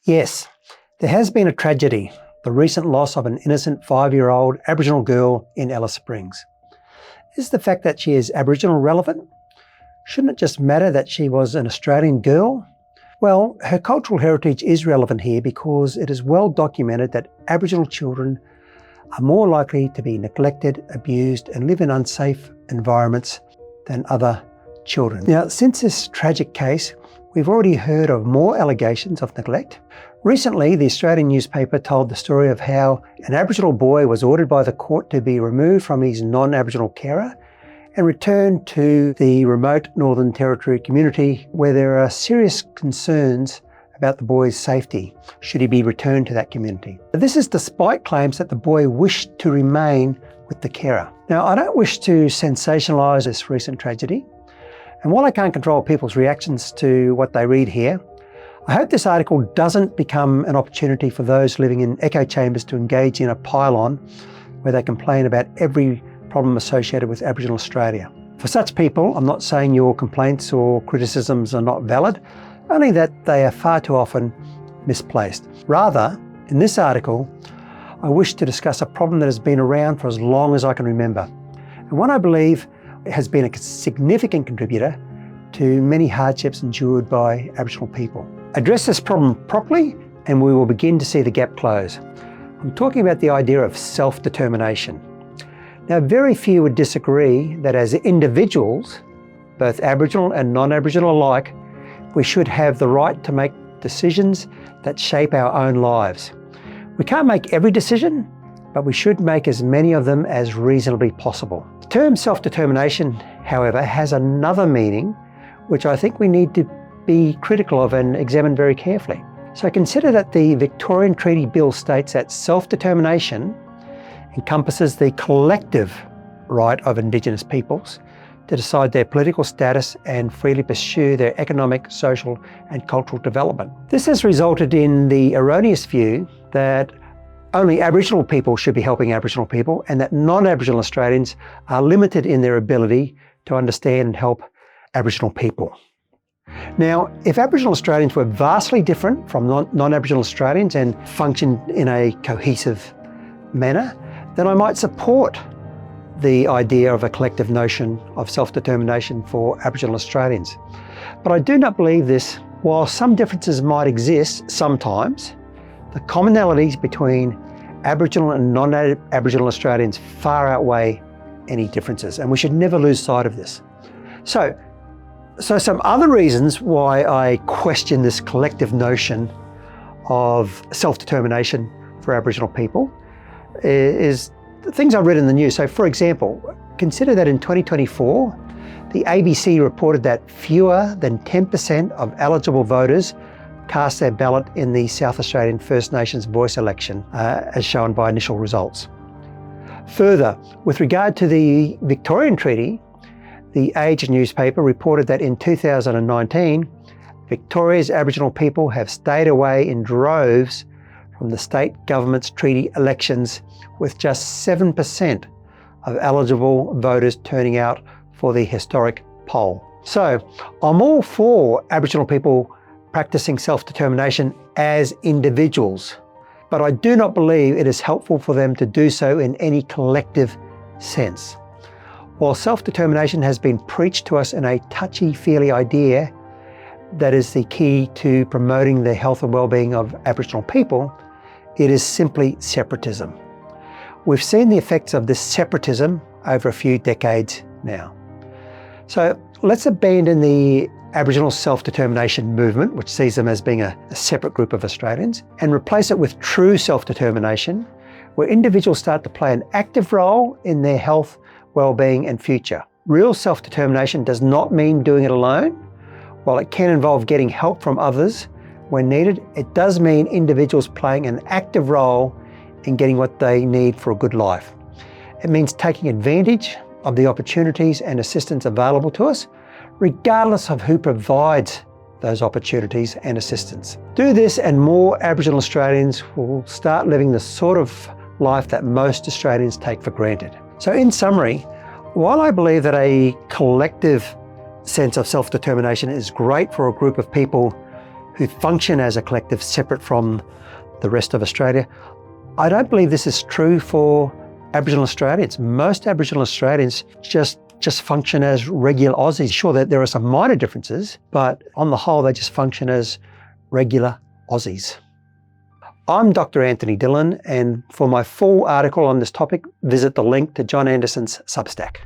Yes, there has been a tragedy, the recent loss of an innocent 5-year-old Aboriginal girl in Alice Springs. Is the fact that she is Aboriginal relevant? Shouldn't it just matter that she was an Australian girl? Well, her cultural heritage is relevant here because it is well documented that Aboriginal children are more likely to be neglected, abused and live in unsafe environments than other children. Now, since this tragic case, we've already heard of more allegations of neglect. Recently, the Australian newspaper told the story of how an Aboriginal boy was ordered by the court to be removed from his non-Aboriginal carer and returned to the remote Northern Territory community where there are serious concerns about the boy's safety should he be returned to that community. This is despite claims that the boy wished to remain with the carer. Now, I don't wish to sensationalise this recent tragedy, and while I can't control people's reactions to what they read here, I hope this article doesn't become an opportunity for those living in echo chambers to engage in a pile-on where they complain about every problem associated with Aboriginal Australia. For such people, I'm not saying your complaints or criticisms are not valid, only that they are far too often misplaced. Rather, in this article, I wish to discuss a problem that has been around for as long as I can remember, and one I believe has been a significant contributor to many hardships endured by Aboriginal people. Address this problem properly and we will begin to see the gap close. I'm talking about the idea of self-determination. Now, very few would disagree that as individuals, both Aboriginal and non-Aboriginal alike, we should have the right to make decisions that shape our own lives. We can't make every decision, but we should make as many of them as reasonably possible. The term self-determination, however, has another meaning, which I think we need to be critical of and examine very carefully. So consider that the Victorian Treaty Bill states that self-determination encompasses the collective right of Indigenous peoples to decide their political status and freely pursue their economic, social and cultural development. This has resulted in the erroneous view that only Aboriginal people should be helping Aboriginal people and that non-Aboriginal Australians are limited in their ability to understand and help Aboriginal people. Now, if Aboriginal Australians were vastly different from non-Aboriginal Australians and functioned in a cohesive manner, then I might support the idea of a collective notion of self-determination for Aboriginal Australians. But I do not believe this. While some differences might exist sometimes, the commonalities between Aboriginal and non-Aboriginal Australians far outweigh any differences, and we should never lose sight of this. So some other reasons why I question this collective notion of self-determination for Aboriginal people is the things I read in the news. So for example, consider that in 2024, the ABC reported that fewer than 10% of eligible voters cast their ballot in the South Australian First Nations voice election, as shown by initial results. Further, with regard to the Victorian Treaty, the Age newspaper reported that in 2019, Victoria's Aboriginal people have stayed away in droves from the state government's treaty elections, with just 7% of eligible voters turning out for the historic poll. So I'm all for Aboriginal people practicing self-determination as individuals, but I do not believe it is helpful for them to do so in any collective sense. While self-determination has been preached to us in a touchy-feely idea that is the key to promoting the health and well-being of Aboriginal people, it is simply separatism. We've seen the effects of this separatism over a few decades now. So let's abandon the Aboriginal self-determination movement, which sees them as being a separate group of Australians, and replace it with true self-determination, where individuals start to play an active role in their health, well-being and future. Real self-determination does not mean doing it alone. While it can involve getting help from others when needed, it does mean individuals playing an active role in getting what they need for a good life. It means taking advantage of the opportunities and assistance available to us, regardless of who provides those opportunities and assistance. Do this and more Aboriginal Australians will start living the sort of life that most Australians take for granted. So in summary, while I believe that a collective sense of self-determination is great for a group of people who function as a collective separate from the rest of Australia. I don't believe this is true for Aboriginal Australians. Most Aboriginal Australians just function as regular Aussies. Sure, that there are some minor differences, but on the whole, they just function as regular Aussies. I'm Dr. Anthony Dillon, and for my full article on this topic, visit the link to John Anderson's Substack.